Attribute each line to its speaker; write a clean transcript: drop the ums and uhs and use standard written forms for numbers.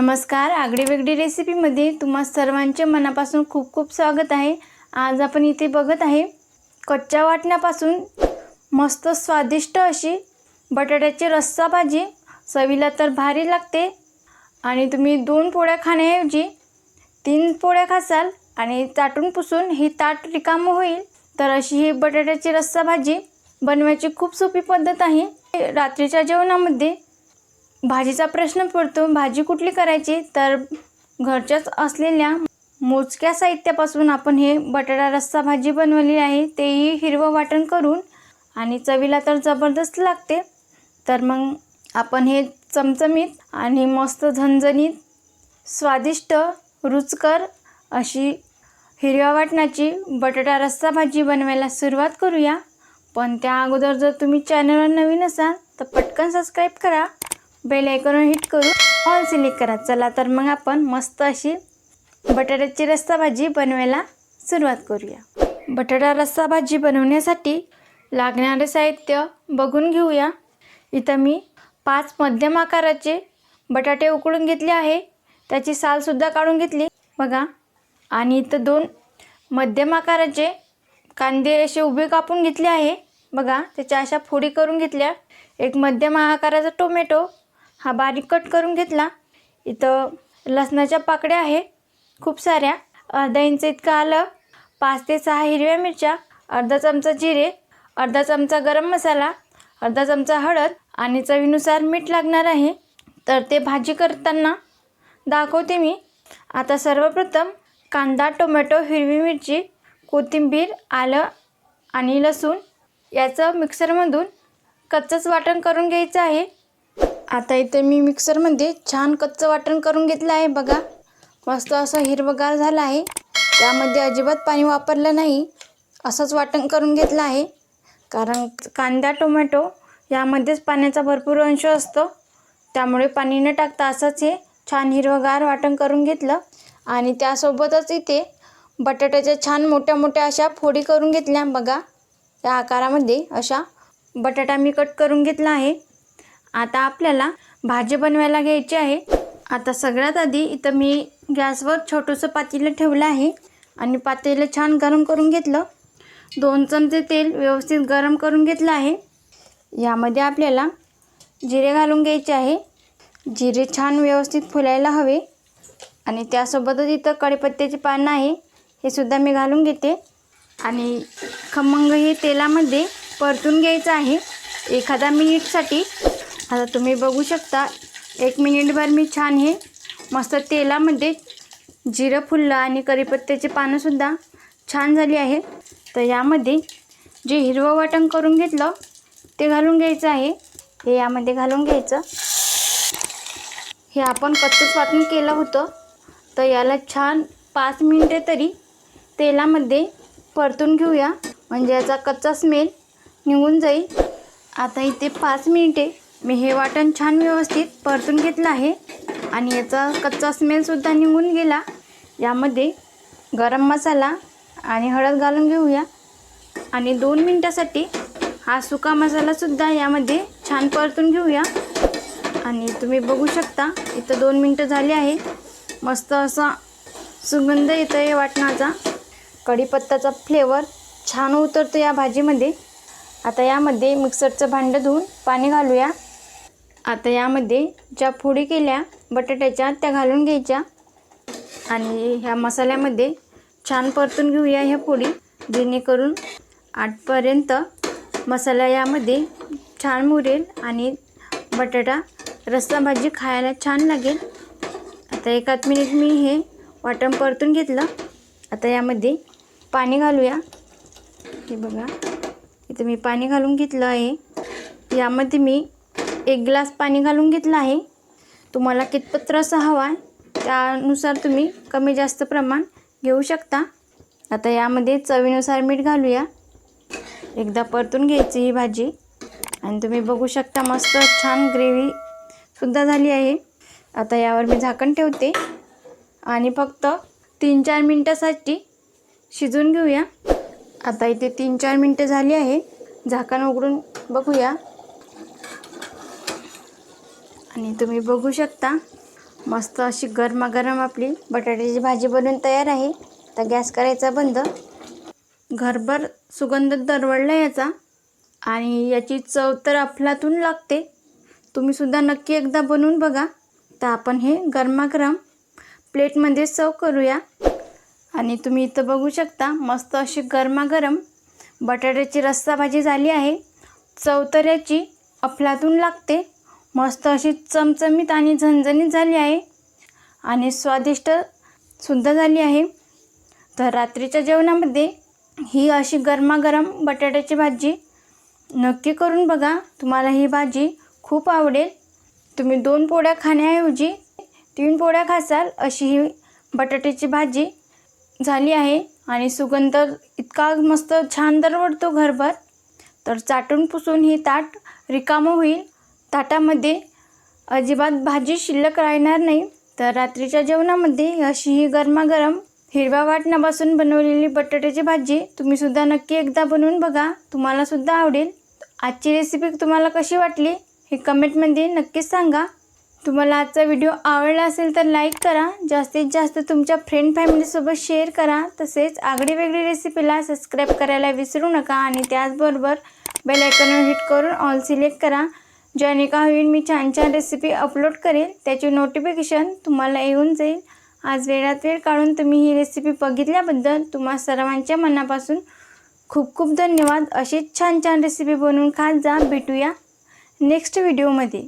Speaker 1: नमस्कार, आगळी वेगळी रेसिपीमध्ये तुम्हा सर्वांचे मनापासून खूप खूप स्वागत आहे। आज आपण इथे बघत आहे कच्च्या वाटण्यापासून मस्त स्वादिष्ट अशी बटाट्याची रस्सा भाजी। चवीला तर भारी लागते आणि तुम्ही 2 पोळ्या खाण्याऐवजी 3 पोळ्या खासाल आणि चाटून पुसून ही ताट रिकामं होईल। तर अशी ही बटाट्याची रस्सा भाजी बनवायची खूप सोपी पद्धत आहे। रात्रीच्या जेवणामध्ये भाजीचा प्रश्न पडतो, भाजी कुठली करायची, तर घरच्याच असलेल्या मोजक्या साहित्यापासून आपण हे बटाटा रस्सा भाजी बनवली आहे, तेही हिरवं वाटण करून आणि चवीला तर जबरदस्त लागते। तर मग आपण हे चमचमीत आणि मस्त झणझणीत स्वादिष्ट रुचकर अशी हिरव्या वाटणाची बटाटा रस्सा भाजी बनवायला सुरुवात करूया। पण त्या अगोदर जर तुम्ही चॅनलवर नवीन असाल तर पटकन सबस्क्राईब करा, बेल आयकॉनवर हिट करून ऑल सिलेक्ट करा। चला तर मग आपण मस्त अशी बटाट्याची रस्सा भाजी बनवायला सुरुवात करूया। बटाटा रस्सा भाजी बनवण्यासाठी लागणारे साहित्य बघून घेऊया। इथं मी 5 मध्यम आकाराचे बटाटे उकडून घेतले आहे, त्याची सालसुद्धा काढून घेतली बघा। आणि इथं 2 मध्यम आकाराचे कांदे असे उभे कापून घेतले आहे बघा, त्याच्या अशा फोडी करून घेतल्या। एक मध्यम आकाराचा टोमॅटो हा बारीक कट करून घेतला। इथं लसणाच्या पाकळ्या आहे खूप साऱ्या, अर्धा इंच इतकं आलं, 5 ते 6 हिरव्या मिरच्या, अर्धा चमचा जिरे, अर्धा चमचा गरम मसाला, अर्धा चमचा हळद आणि चवीनुसार मीठ लागणार आहे। तर ते भाजी करताना दाखवते मी। आता सर्वप्रथम कांदा, टोमॅटो, हिरवी मिरची, कोथिंबीर, आलं आणि लसूण याचं मिक्सरमधून कच्चंच वाटण करून घ्यायचं आहे। आता इथे मी मिक्सरमध्ये छान कच्चं वाटण करून घेतलं आहे बघा, मस्त असं हिरवंगार झालं आहे। त्यामध्ये अजिबात पाणी वापरलं नाही, असंच वाटण करून घेतलं आहे। कारण कांदा टोमॅटो यामध्येच पाण्याचा भरपूर अंश असतो, त्यामुळे पाणी न टाकता असंच हे छान हिरवंगार वाटण करून घेतलं। आणि त्यासोबतच इथे बटाट्याच्या छान मोठ्या मोठ्या अशा फोडी करून घेतल्या बघा, त्या आकारामध्ये अशा बटाटा मी कट करून घेतला आहे। आता आपल्याला भाजी बनवायला घ्यायची आहे। आता सगळ्यात आधी इथं मी गॅसवर छोटंसं पातेलं ठेवलं आहे आणि पातेलं छान गरम करून घेतलं। 2 चमचे तेल व्यवस्थित गरम करून घेतलं आहे। यामध्ये आपल्याला जिरे घालून घ्यायचे आहे। जिरे छान व्यवस्थित फुलायला हवे आणि त्यासोबतच इथं कढीपत्त्याची पानं आहे, हे सुद्धा मी घालून घेते आणि खमंग हे तेलामध्ये परतून घ्यायचं आहे 1 मिनिटसाठी। आता तुम्ही बघू शकता 1 मिनिटभर मी छान हे मस्त तेलामध्ये जिरं फुललं आणि कढीपत्त्याची पानंसुद्धा छान झाली आहे। तर यामध्ये जे हिरवं वाटण करून घेतलं ते घालून घ्यायचं आहे, हे यामध्ये घालून घ्यायचं। हे आपण कच्चंच वाटण केलं होतं, तर याला छान 5 मिनिटे तरी तेलामध्ये परतून घेऊया, म्हणजे याचा कच्चा स्मेल निघून जाईल। आता इथे 5 मिनिटे मी हे वाटण छान व्यवस्थित परतून घेतलं आहे आणि याचा कच्चा स्मेलसुद्धा निघून गेला। यामध्ये गरम मसाला आणि हळद घालून घेऊया आणि 2 मिनिटासाठी हा सुका मसालासुद्धा यामध्ये छान परतून घेऊया। आणि तुम्ही बघू शकता इथं 2 मिनिटं झाली आहे, मस्त असा सुगंध येतो आहे वाटणाचा, कढीपत्त्याचा फ्लेवर छान उतरतो या भाजीमध्ये। आता यामध्ये मिक्सरचं भांडं धुवून पाणी घालूया। आता यामध्ये ज्या फोडी केल्या बटाट्याच्या त्या घालून घ्यायच्या आणि ह्या मसाल्यामध्ये छान परतून घेऊया ह्या फोडी, जेणेकरून आतपर्यंत मसाला यामध्ये छान मुरेल आणि बटाटा रस्सा भाजी खायला छान लागेल। आता 1 मिनिट मी हे वाटण परतून घेतलं। आता यामध्ये पाणी घालूया, हे बघा इथे मी पाणी घालून घेतलं आहे। यामध्ये मी 1 ग्लास पाणी घालून घेतलं आहे। तुम्हाला कितपत रस्सा हवा आहे त्यानुसार तुम्ही कमी जास्त प्रमाण घेऊ शकता। आता यामध्ये चवीनुसार मीठ घालूया, एकदा परतून घ्यायची ही भाजी आणि तुम्ही बघू शकता मस्त छान ग्रेव्हीसुद्धा झाली आहे। आता यावर मी झाकण ठेवते आणि फक्त 3-4 मिनिटासाठी शिजवून घेऊया। आता इथे 3-4 मिनिटं झाली आहे, झाकण उघडून बघूया आणि तुम्ही बघू शकता मस्त अशी गरमागरम आपली बटाट्याची भाजी बनवून तयार आहे। तर गॅस करायचा बंद। घरभर सुगंध दरवळला याचा आणि याची चव तर अफलातून लागते। तुम्ही सुद्धा नक्की एकदा बनवून बघा। तर आपण हे गरमागरम प्लेटमध्ये सर्व करूया। आणि तुम्ही इथं बघू शकता मस्त अशी गरमागरम बटाट्याची रस्सा भाजी झाली आहे। चव तर याची अफलातून लागते। मस्त अशी चमचमीत आणि झणझणीत झाली आहे आणि स्वादिष्ट सुद्धा झाली आहे। तर रात्रीच्या जेवणामध्ये ही अशी गरमागरम बटाट्याची भाजी नक्की करून बघा। तुम्हाला ही भाजी खूप आवडेल। तुम्ही 2 पोळ्या खाण्याऐवजी 3 पोळ्या खासाल अशी ही बटाट्याची भाजी झाली आहे आणि सुगंध इतका मस्त छान दरवळतो घरभर। तर चाटून पुसून ही ताट रिकामं होईल। ताटामध्ये अजिबात भाजी शिल्लक राहणार नाही। तर रात्रीच्या जेवणामध्ये अशी ही गरमागरम हिरव्या वाटणापासून बनवलेली बटाट्याची भाजी तुम्ही सुद्धा नक्की एकदा बनवून बघा। तुम्हाला सुद्धा आवडेल। आजची रेसिपी तुम्हाला कशी वाटली हे कमेंटमध्ये नक्कीच सांगा। तुम्हाला आजचा व्हिडिओ आवडला असेल तर लाईक करा, जास्तीत जास्त तुमच्या फ्रेंड फॅमिलीसोबत शेअर करा। तसेच आगळी वेगळी रेसिपीला सबस्क्राईब करायला विसरू नका आणि त्याचबरोबर बेल आयकॉनवर हिट करून ऑल सिलेक्ट करा, ज्याने का होईल मी छान छान रेसिपी अपलोड करेल त्याची नोटिफिकेशन तुम्हाला येऊन जाईल। आज वेळात वेळ काढून तुम्ही ही रेसिपी बघितल्याबद्दल तुम्हा सर्वांच्या मनापासून खूप खूप धन्यवाद। अशीच छान छान रेसिपी बनवून खात जा। भेटूया नेक्स्ट व्हिडिओमध्ये।